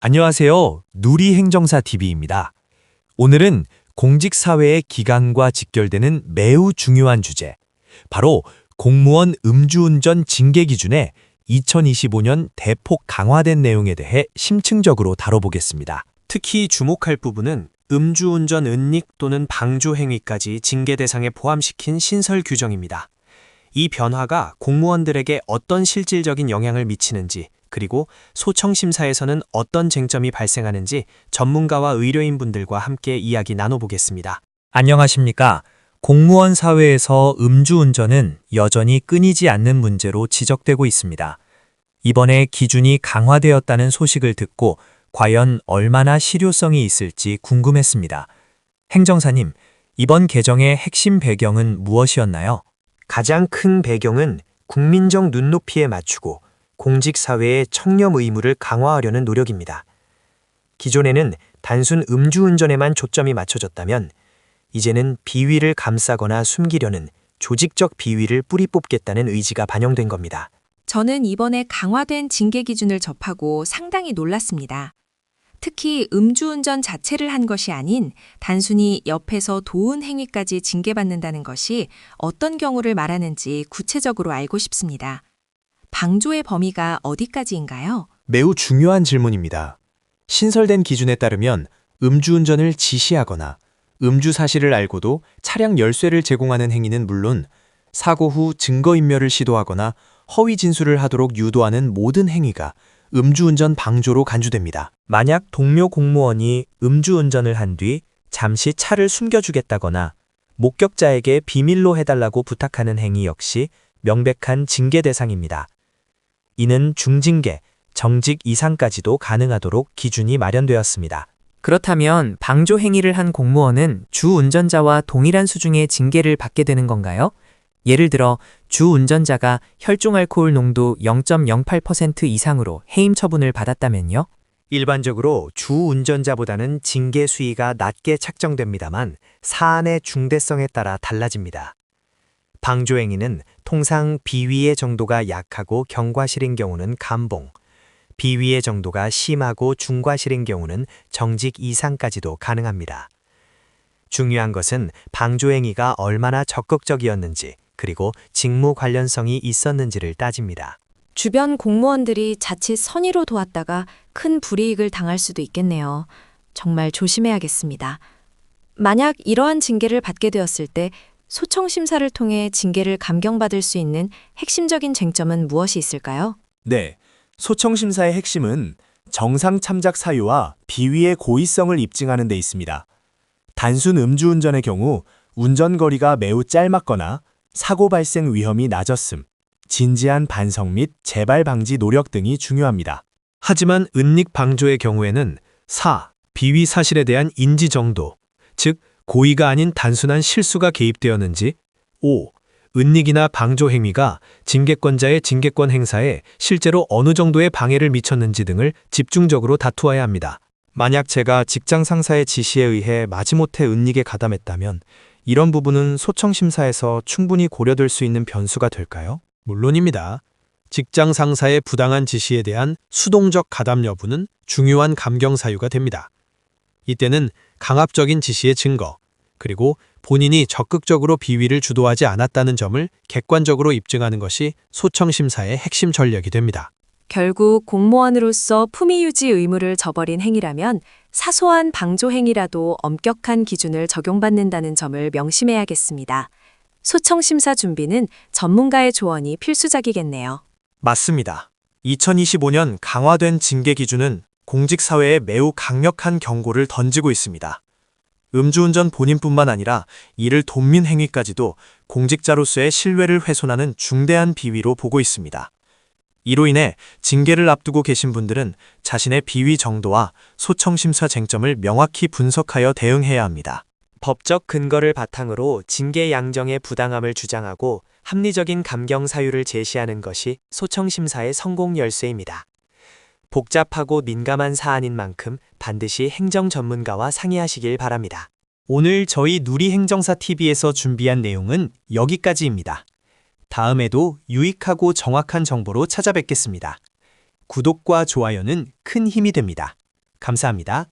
안녕하세요. 누리행정사TV입니다. 오늘은 공직사회의 기강과 직결되는 매우 중요한 주제, 바로 공무원 음주운전 징계 기준의 2025년 대폭 강화된 내용에 대해 심층적으로 다뤄보겠습니다. 특히 주목할 부분은 음주운전 은닉 또는 방조 행위까지 징계 대상에 포함시킨 신설 규정입니다. 이 변화가 공무원들에게 어떤 실질적인 영향을 미치는지, 그리고 소청심사에서는 어떤 쟁점이 발생하는지 전문가와 의료인분들과 함께 이야기 나눠보겠습니다. 안녕하십니까. 공무원 사회에서 음주운전은 여전히 끊이지 않는 문제로 지적되고 있습니다. 이번에 기준이 강화되었다는 소식을 듣고 과연 얼마나 실효성이 있을지 궁금했습니다. 행정사님, 이번 개정의 핵심 배경은 무엇이었나요? 가장 큰 배경은 국민적 눈높이에 맞추고 공직사회의 청렴 의무를 강화하려는 노력입니다. 기존에는 단순 음주운전에만 초점이 맞춰졌다면 이제는 비위를 감싸거나 숨기려는 조직적 비위를 뿌리 뽑겠다는 의지가 반영된 겁니다. 저는 이번에 강화된 징계 기준을 접하고 상당히 놀랐습니다. 특히 음주운전 자체를 한 것이 아닌 단순히 옆에서 도운 행위까지 징계받는다는 것이 어떤 경우를 말하는지 구체적으로 알고 싶습니다. 방조의 범위가 어디까지인가요? 매우 중요한 질문입니다. 신설된 기준에 따르면 음주운전을 지시하거나 음주 사실을 알고도 차량 열쇠를 제공하는 행위는 물론 사고 후 증거인멸을 시도하거나 허위 진술을 하도록 유도하는 모든 행위가 음주운전 방조로 간주됩니다. 만약 동료 공무원이 음주운전을 한 뒤 잠시 차를 숨겨주겠다거나 목격자에게 비밀로 해달라고 부탁하는 행위 역시 명백한 징계 대상입니다. 이는 중징계, 정직 이상까지도 가능하도록 기준이 마련되었습니다. 그렇다면 방조 행위를 한 공무원은 주 운전자와 동일한 수준의 징계를 받게 되는 건가요? 예를 들어 주 운전자가 혈중 알코올 농도 0.08% 이상으로 해임 처분을 받았다면요? 일반적으로 주 운전자보다는 징계 수위가 낮게 책정됩니다만 사안의 중대성에 따라 달라집니다. 방조 행위는 통상 비위의 정도가 약하고 경과실인 경우는 감봉, 비위의 정도가 심하고 중과실인 경우는 정직 이상까지도 가능합니다. 중요한 것은 방조 행위가 얼마나 적극적이었는지, 그리고 직무 관련성이 있었는지를 따집니다. 주변 공무원들이 자칫 선의로 도왔다가 큰 불이익을 당할 수도 있겠네요. 정말 조심해야겠습니다. 만약 이러한 징계를 받게 되었을 때 소청심사를 통해 징계를 감경받을 수 있는 핵심적인 쟁점은 무엇이 있을까요? 네, 소청심사의 핵심은 정상 참작 사유와 비위의 고의성을 입증하는 데 있습니다. 단순 음주운전의 경우 운전거리가 매우 짧았거나 사고 발생 위험이 낮았음, 진지한 반성 및 재발 방지 노력 등이 중요합니다. 하지만 은닉 방조의 경우에는 비위 사실에 대한 인지 정도, 즉 고의가 아닌 단순한 실수가 개입되었는지, 은닉이나 방조 행위가 징계권자의 징계권 행사에 실제로 어느 정도의 방해를 미쳤는지 등을 집중적으로 다투어야 합니다. 만약 제가 직장 상사의 지시에 의해 마지못해 은닉에 가담했다면 이런 부분은 소청심사에서 충분히 고려될 수 있는 변수가 될까요? 물론입니다. 직장 상사의 부당한 지시에 대한 수동적 가담 여부는 중요한 감경 사유가 됩니다. 이때는 강압적인 지시의 증거, 그리고 본인이 적극적으로 비위를 주도하지 않았다는 점을 객관적으로 입증하는 것이 소청심사의 핵심 전략이 됩니다. 결국 공무원으로서 품위 유지 의무를 저버린 행위라면 사소한 방조 행위라도 엄격한 기준을 적용받는다는 점을 명심해야겠습니다. 소청심사 준비는 전문가의 조언이 필수적이겠네요. 맞습니다. 2025년 강화된 징계 기준은 공직사회에 매우 강력한 경고를 던지고 있습니다. 음주운전 본인뿐만 아니라 이를 돕는 행위까지도 공직자로서의 신뢰를 훼손하는 중대한 비위로 보고 있습니다. 이로 인해 징계를 앞두고 계신 분들은 자신의 비위 정도와 소청심사 쟁점을 명확히 분석하여 대응해야 합니다. 법적 근거를 바탕으로 징계 양정의 부당함을 주장하고 합리적인 감경 사유를 제시하는 것이 소청심사의 성공 열쇠입니다. 복잡하고 민감한 사안인 만큼 반드시 행정 전문가와 상의하시길 바랍니다. 오늘 저희 누리행정사TV에서 준비한 내용은 여기까지입니다. 다음에도 유익하고 정확한 정보로 찾아뵙겠습니다. 구독과 좋아요는 큰 힘이 됩니다. 감사합니다.